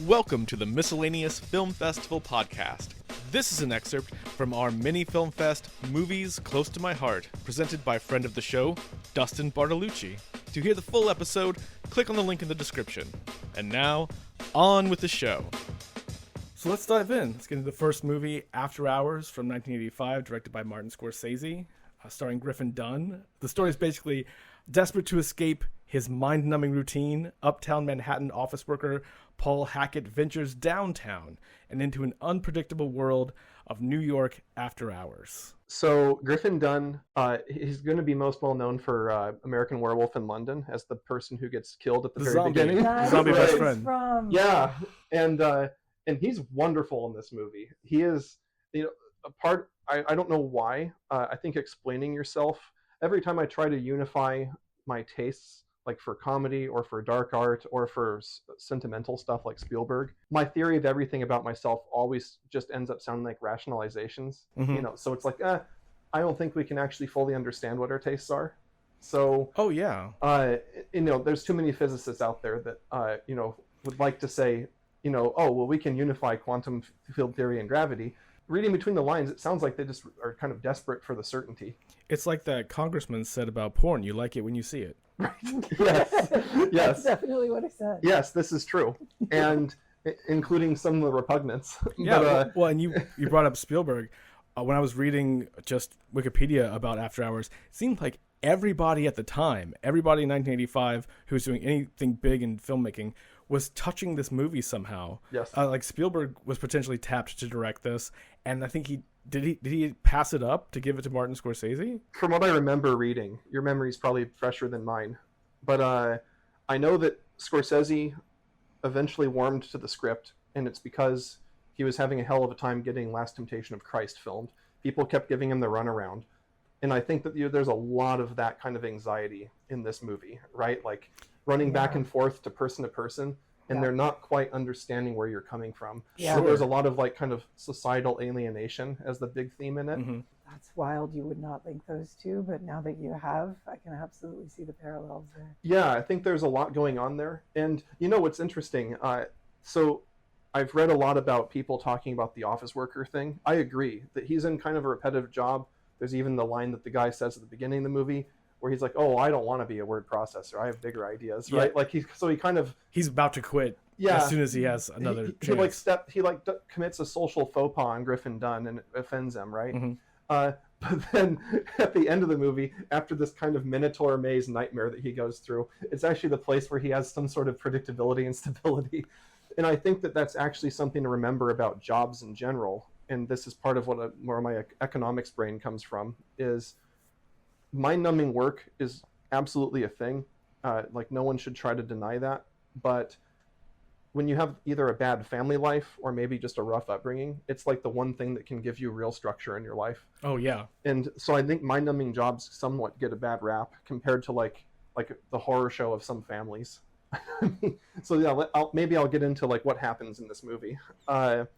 Welcome to the Miscellaneous Film Festival podcast. This is an excerpt from our mini film fest, Movies Close to My Heart, presented by friend of the show, Dustin Bartolucci. To hear the full episode, click on the link in the description. And now, on with the show. So let's dive in. Let's get into the first movie, After Hours, from 1985, directed by Martin Scorsese, starring Griffin Dunne. The story is basically desperate to escape his mind-numbing routine, uptown Manhattan office worker Paul Hackett ventures downtown and into an unpredictable world of New York after hours. So Griffin Dunne, he's going to be most well known for American Werewolf in London as the person who gets killed at the very beginning. The zombie best friend. Yeah, and he's wonderful in this movie. He is, a part. I don't know why. I think explaining yourself. Every time I try to unify my tastes, like for comedy or for dark art or for sentimental stuff like Spielberg, my theory of everything about myself always just ends up sounding like rationalizations. Mm-hmm. So it's like, I don't think we can actually fully understand what our tastes are. So, there's too many physicists out there that, would like to say, we can unify quantum field theory and gravity. Reading between the lines, it sounds like they just are kind of desperate for the certainty. It's like that congressman said about porn. You like it when you see it. Right. Yes. Yes. That's definitely what I said. Yes, this is true. And including some of the repugnance. Yeah. But, and you brought up Spielberg. When I was reading just Wikipedia about After Hours, it seemed like everybody at the time, everybody in 1985 who was doing anything big in filmmaking was touching this movie somehow. Yes. Like Spielberg was potentially tapped to direct this, and I think did he pass it up to give it to Martin Scorsese? From what I remember reading, your memory is probably fresher than mine, but I know that Scorsese eventually warmed to the script, and it's because he was having a hell of a time getting Last Temptation of Christ filmed. People kept giving him the runaround. And I think that there's a lot of that kind of anxiety in this movie, right? Like running back and forth to person, and they're not quite understanding where you're coming from. Yeah. So there's a lot of like kind of societal alienation as the big theme in it. Mm-hmm. That's wild. You would not link those two, but now that you have, I can absolutely see the parallels there. Yeah, I think there's a lot going on there. And what's interesting? So I've read a lot about people talking about the office worker thing. I agree that he's in kind of a repetitive job. There's even the line that the guy says at the beginning of the movie where he's like, "Oh, I don't want to be a word processor. I have bigger ideas." Right? Like he's about to quit. Yeah. As soon as he has another chance. He commits a social faux pas on Griffin Dunne and it offends him, right? Mm-hmm. But then at the end of the movie, after this kind of Minotaur maze nightmare that he goes through, it's actually the place where he has some sort of predictability and stability. And I think that that's actually something to remember about jobs in general. And this is part of where my economics brain comes from, is mind-numbing work is absolutely a thing. Like no one should try to deny that. But when you have either a bad family life or maybe just a rough upbringing, it's like the one thing that can give you real structure in your life. Oh, yeah. And so I think mind-numbing jobs somewhat get a bad rap compared to like the horror show of some families. So yeah, maybe I'll get into like what happens in this movie. But...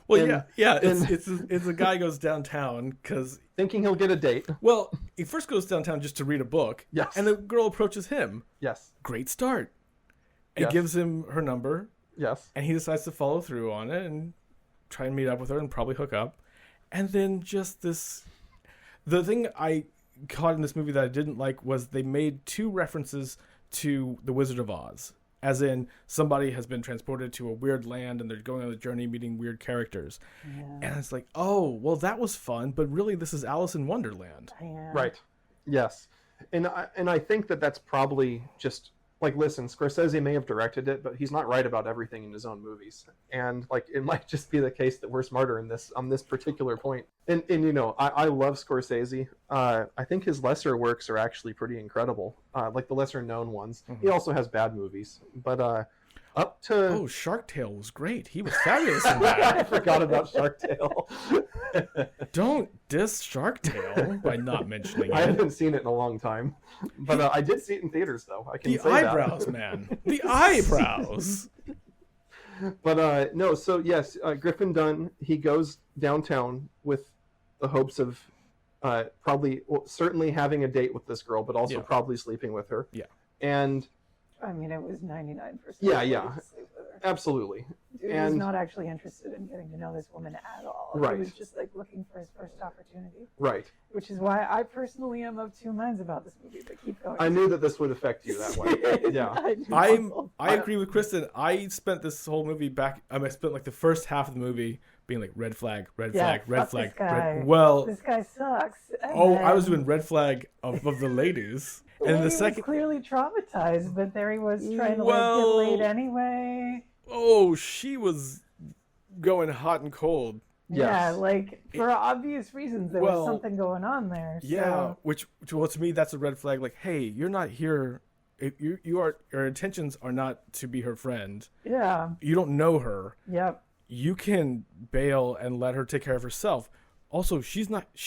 Well, it's a guy goes downtown because thinking he'll get a date. Well, he first goes downtown just to read a book. Yes. And the girl approaches him. Yes. Great start. And gives him her number. Yes. And he decides to follow through on it and try and meet up with her and probably hook up. And then the thing I caught in this movie that I didn't like was they made two references to The Wizard of Oz. As in, somebody has been transported to a weird land and they're going on a journey meeting weird characters. Yeah. And it's like, oh, well, that was fun, but really this is Alice in Wonderland. Yeah. Right. Yes. And I think that that's probably just, like, listen, Scorsese may have directed it, but he's not right about everything in his own movies. And, like, it might just be the case that we're smarter on this particular point. And I love Scorsese. I think his lesser works are actually pretty incredible, like the lesser known ones. Mm-hmm. He also has bad movies, but up to... Oh, Shark Tale was great. He was fabulous in that. I forgot about Shark Tale. Don't diss Shark Tale by not mentioning it. I haven't seen it in a long time, but I did see it in theaters, though. I can say that. The eyebrows, man. The eyebrows. But no, so yes, Griffin Dunne, he goes downtown with the hopes of certainly having a date with this girl, but also probably sleeping with her. Yeah. And I mean, it was 99%. Yeah. Absolutely. Dude was not actually interested in getting to know this woman at all. Right. He was just like looking for his first opportunity. Right. Which is why I personally am of two minds about this movie, but keep going. I knew that this would affect you that way. Yeah. I agree with Kristen. I spent this whole movie I spent like the first half of the movie being like red flag, red flag, red flag. This guy. Well, this guy sucks. And I was doing red flag of the ladies. And the second was clearly traumatized, but there he was trying to get laid anyway. Oh, she was going hot and cold. Yeah, Yes. like for obvious reasons, there was something going on there. So. Yeah, which to me that's a red flag. Like, hey, you're not here. Your intentions are not to be her friend. Yeah. You don't know her. Yep. You can bail and let her take care of herself. Also, she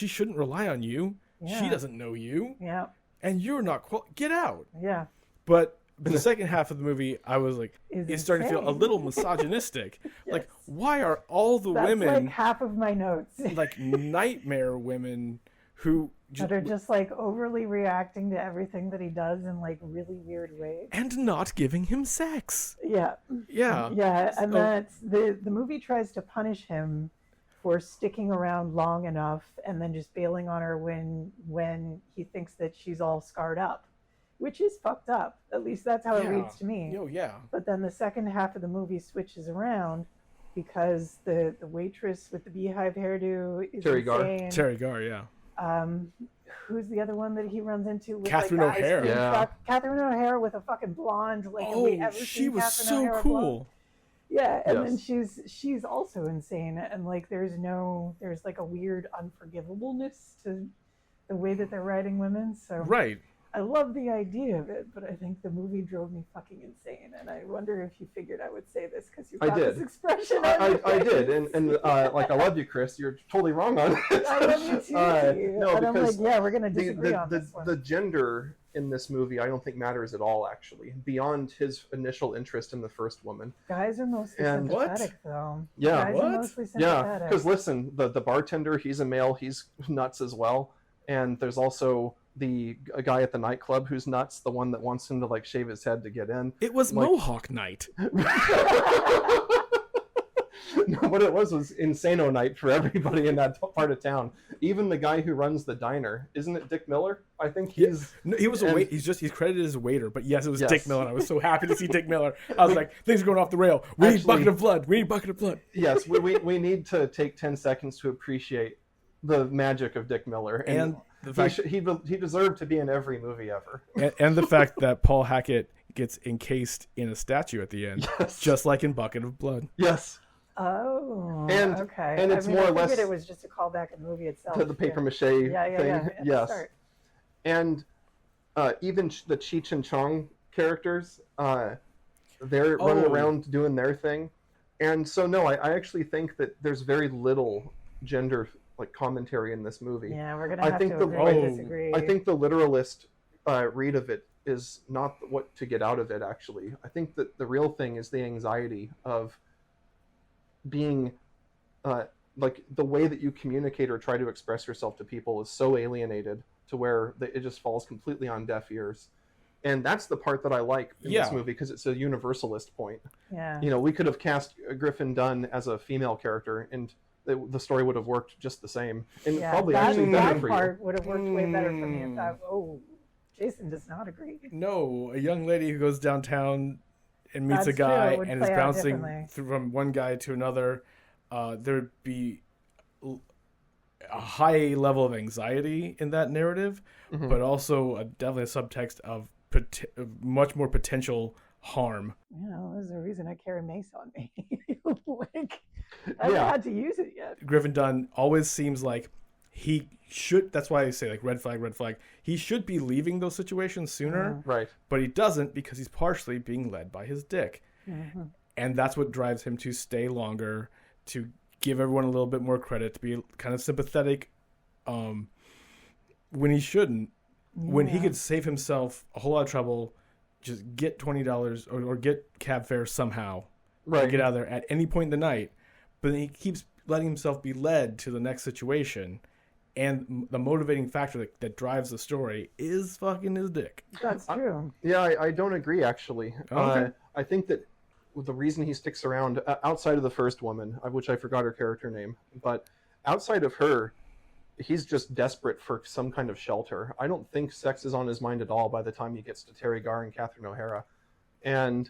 shouldn't rely on you. Yeah. She doesn't know you. Yeah. And you're not get out. Yeah. But the second half of the movie, I was like, It's starting to feel a insane. little misogynistic. Yes. Like, why are all the That's women like half of my notes. like nightmare women who that are just like overly reacting to everything that he does in like really weird ways. and not giving him sex? Yeah. Yeah. Yeah, and So- that's the movie tries to punish him for sticking around long enough and then just bailing on her when he thinks that she's all scarred up, which is fucked up. At least that's how it reads to me. Oh yeah. But then the second half of the movie switches around because the waitress with the beehive hairdo is Terry Garr. insane. Terry Garr, yeah. Who's the other one that he runs into? With Catherine like, the ice O'Hara. cream Yeah. truck? Catherine O'Hara with a fucking blonde. Like, have we Oh, ever she seen was Catherine so O'Hara blonde? cool. Yeah, and then Yes. she's also insane, and like there's like a weird unforgivableness to the way that they're writing women. So Right. I love the idea of it, but I think the movie drove me fucking insane, and I wonder if you figured I would say this because you I got did. this expression. on I your did, face. and like I love you, Chris. You're totally wrong on it. I love you too. No, and I'm because like, yeah, we're gonna disagree on the this one. the gender in this movie, I don't think matters at all. Actually, beyond his initial interest in the first woman. Guys are mostly And- sympathetic, though. Yeah. Guys What? are mostly Yeah, sympathetic. because listen, the bartender, he's a male, he's nuts as well, and there's also a guy at the nightclub who's nuts, the one that wants him to like shave his head to get in. It was Like- Mohawk Night. No, what it was Insano Night for everybody in that part of town. Even the guy who runs the diner, isn't it Dick Miller? I think he's. No, he was a and- wait. He's credited as a waiter, but yes, it was Yes. Dick Miller. And I was so happy to see Dick Miller. I was like, things are going off the rail. We need Actually- bucket of blood. We need bucket of blood. Yes, we need to take 10 seconds to appreciate the magic of Dick Miller, And the fact he deserved to be in every movie ever. and the fact that Paul Hackett gets encased in a statue at the end, Yes. just like in Bucket of Blood. Yes, Oh, And- okay. and it's I more or figured less it was just a callback in the movie itself. to the paper mache Yeah, thing. at the Yes, start. and even the Cheech and Chong characters, they're running Oh. around doing their thing, and so no, I actually think that there's very little gender like commentary in this movie. Yeah, we're gonna I have think to the- agree oh, to disagree. I think the literalist read of it is not what to get out of it. Actually, I think that the real thing is the anxiety of being like the way that you communicate or try to express yourself to people is so alienated to where it just falls completely on deaf ears. And that's the part that I like in Yeah. this movie because it's a universalist point. yeah. You know, we could have cast Griffin Dunn as a female character and the story would have worked just the same. And Yeah, probably that, actually that better for you. part would have worked way better for me if that. Oh, Jason does not agree. No, a young lady who goes downtown and meets That's a guy true, it would and is play out bouncing differently. from one guy to another. There'd be a high level of anxiety in that narrative, Mhm. but also definitely a subtext of much more potential harm. You know, there's a reason I carry mace on me. Like, I haven't Yeah. had to use it yet. Griffin Dunn always seems like he should. That's why I say like red flag, red flag. He should be leaving those situations sooner, Right. but he doesn't because he's partially being led by his dick. Mhm. And that's what drives him to stay longer, to give everyone a little bit more credit, to be kind of sympathetic when he shouldn't. When he Yeah. could save himself a whole lot of trouble, just get $20 or get cab fare somehow, Right. and get out of there at any point in the night. But then he keeps letting himself be led to the next situation. And the motivating factor that drives the story is fucking his dick. That's true. Yeah, I don't agree actually. Okay. I think that the reason he sticks around outside of the first woman, which I forgot her character name, but outside of her, he's just desperate for some kind of shelter. I don't think sex is on his mind at all by the time he gets to Terry Garr and Catherine O'Hara. And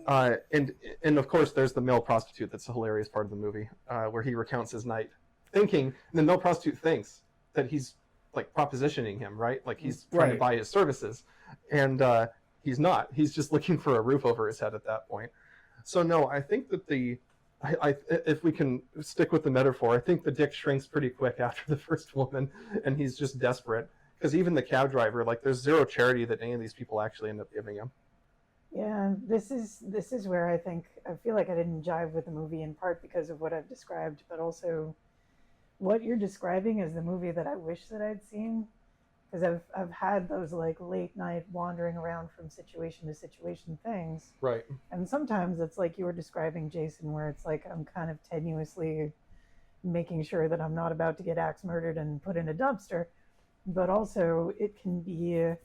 of course, there's the male prostitute that's a hilarious part of the movie, where he recounts his night, thinking, and the male prostitute thinks that he's like propositioning him, right? Like he's trying to buy his services. And he's not. He's just looking for a roof over his head at that point. So no, I think that if we can stick with the metaphor, I think the dick shrinks pretty quick after the first woman, and he's just desperate. Because even the cab driver, like, there's zero charity that any of these people actually end up giving him. Yeah, this is where I feel like I didn't jive with the movie, in part because of what I've described, but also what you're describing is the movie that I wish that I'd seen. Because I've had those like late night wandering around from situation to situation things. Right. And sometimes it's like you were describing, Jason, where it's like I'm kind of tenuously making sure that I'm not about to get axe murdered and put in a dumpster. But also it can be a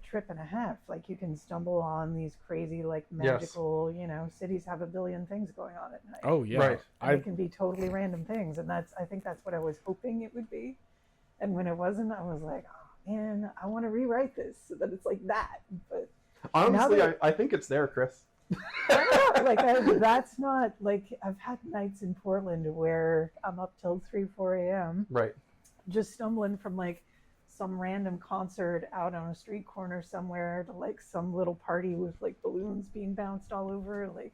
trip and a half. Like you can stumble on these crazy like magical, cities have a billion things going on at night. Oh yeah. Right. And it can be totally random things. And I think that's what I was hoping it would be. And when it wasn't, I was like, oh man, I want to rewrite this so that it's like that. But honestly, I think it's there, Chris. That's not like, I've had nights in Portland where I'm up till 3-4 a.m. Right. Just stumbling from like some random concert out on a street corner somewhere to like some little party with like balloons being bounced all over, like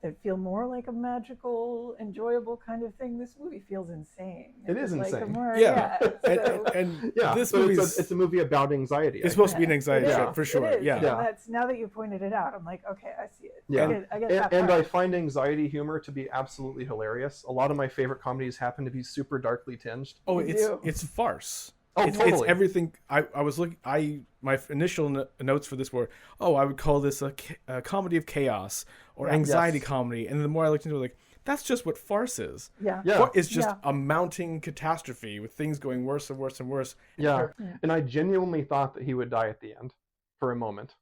that feel more like a magical, enjoyable kind of thing. This movie feels insane. It is like insane. This movie it's a movie about anxiety. It's supposed to be an anxiety trip for sure. It is. Yeah. And that's, now that you pointed it out, I'm like, okay, I see it. Yeah. I get that and part. I find anxiety humor to be absolutely hilarious. A lot of my favorite comedies happen to be super darkly tinged. Oh, it's farce. Oh, totally. It's everything. I was looking. My initial notes for this were, I would call this a comedy of chaos or anxiety comedy. And the more I looked into it, like, that's just what farce is. Yeah. It's just a mounting catastrophe with things going worse and worse and worse. Yeah. And I genuinely thought that he would die at the end for a moment.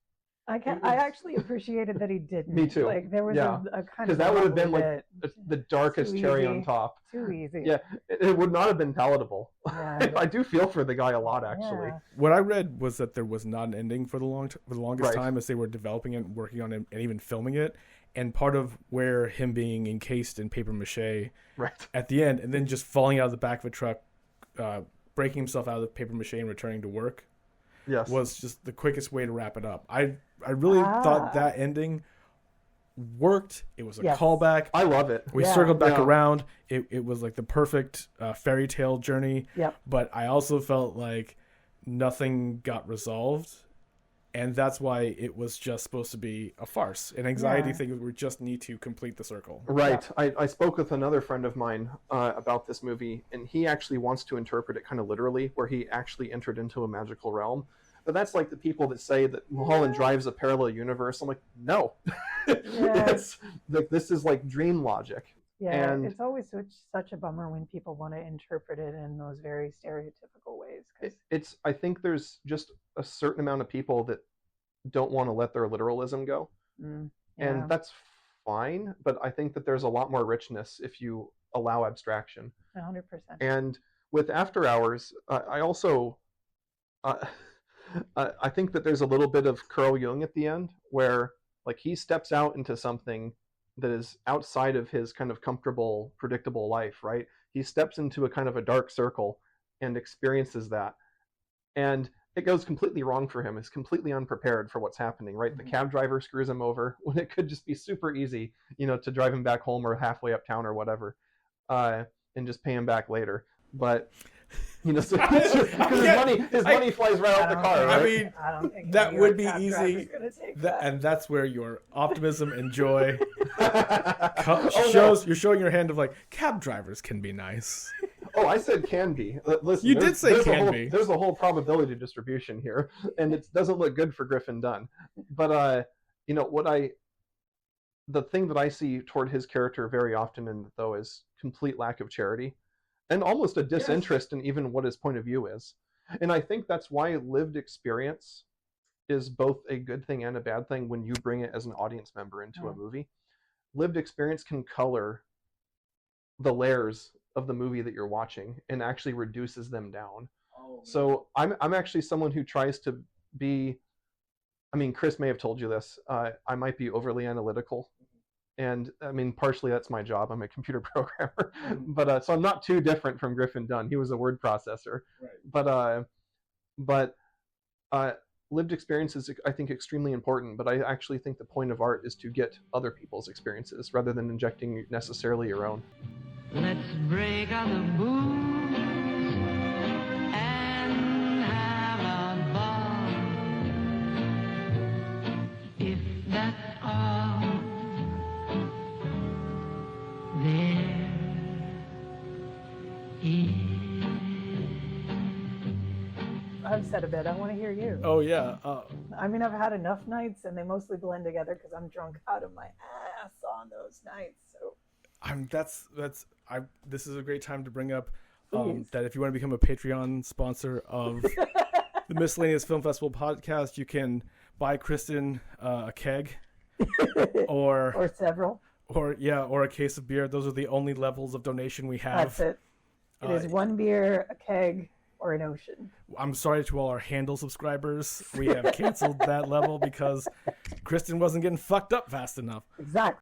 I actually appreciated that he didn't. Me too. Like there was a kind of, because that would have been like the darkest cherry on top. Too easy. Yeah, it would not have been palatable. Yeah. I do feel for the guy a lot, actually. Yeah. What I read was that there was not an ending for the longest time as they were developing it, working on it, and even filming it. And part of where him being encased in paper mache at the end, and then just falling out of the back of a truck, breaking himself out of the paper mache and returning to work. Yes. Was just the quickest way to wrap it up. I really thought that ending worked. It was a callback. I love it. We circled back around. It was like the perfect fairy tale journey. Yep. But I also felt like nothing got resolved. And that's why it was just supposed to be a farce. An anxiety thing where we just need to complete the circle. Right. Yeah. I spoke with another friend of mine about this movie, and he actually wants to interpret it kind of literally, where he actually entered into a magical realm. But that's like the people that say that Mulholland Drive's a parallel universe. I'm like, no. This is like dream logic. Yeah, and it's always such a bummer when people want to interpret it in those very stereotypical ways. I think there's just a certain amount of people that don't want to let their literalism go. And that's fine, but I think that there's a lot more richness if you allow abstraction. 100%. And with After Hours, I also... I think that there's a little bit of Carl Jung at the end where like he steps out into something that is outside of his kind of comfortable, predictable life, right? He steps into a kind of a dark circle and experiences that. And it goes completely wrong for him. He's completely unprepared for what's happening, right? The cab driver screws him over when it could just be super easy, to drive him back home or halfway uptown or whatever, and just pay him back later. But... because his money flies right out the car. Right? I mean, I don't think that would be easy, and that's where your optimism and joy shows. You're showing your hand of like cab drivers can be nice. Oh, I said can be. Listen, you did say can be. There's a whole probability distribution here, and it doesn't look good for Griffin Dunn. But the thing that I see toward his character very often, though, is complete lack of charity. And almost a disinterest in even what his point of view is. And I think that's why lived experience is both a good thing and a bad thing when you bring it as an audience member into a movie. Lived experience can color the layers of the movie that you're watching and actually reduces them down. So I'm actually someone who tries to be, I mean, Chris may have told you this, I might be overly analytical. And I mean, partially that's my job. I'm a computer programmer, but so I'm not too different from Griffin Dunn. He was a word processor, but lived experience is, I think, extremely important. But I actually think the point of art is to get other people's experiences rather than injecting necessarily your own. Let's break out the booze and have a ball. If that's all there is. I've said a bit. I want to hear you. Oh yeah. I mean, I've had enough nights, and they mostly blend together because I'm drunk out of my ass on those nights. So. This is a great time to bring up Please. that if you want to become a Patreon sponsor of the Miscellaneous Film Festival podcast, you can buy Kristen a keg or several. Or a case of beer. Those are the only levels of donation we have. That's it. It is one beer, a keg, or an ocean. I'm sorry to all our handle subscribers. We have canceled that level because Kristen wasn't getting fucked up fast enough. Exactly.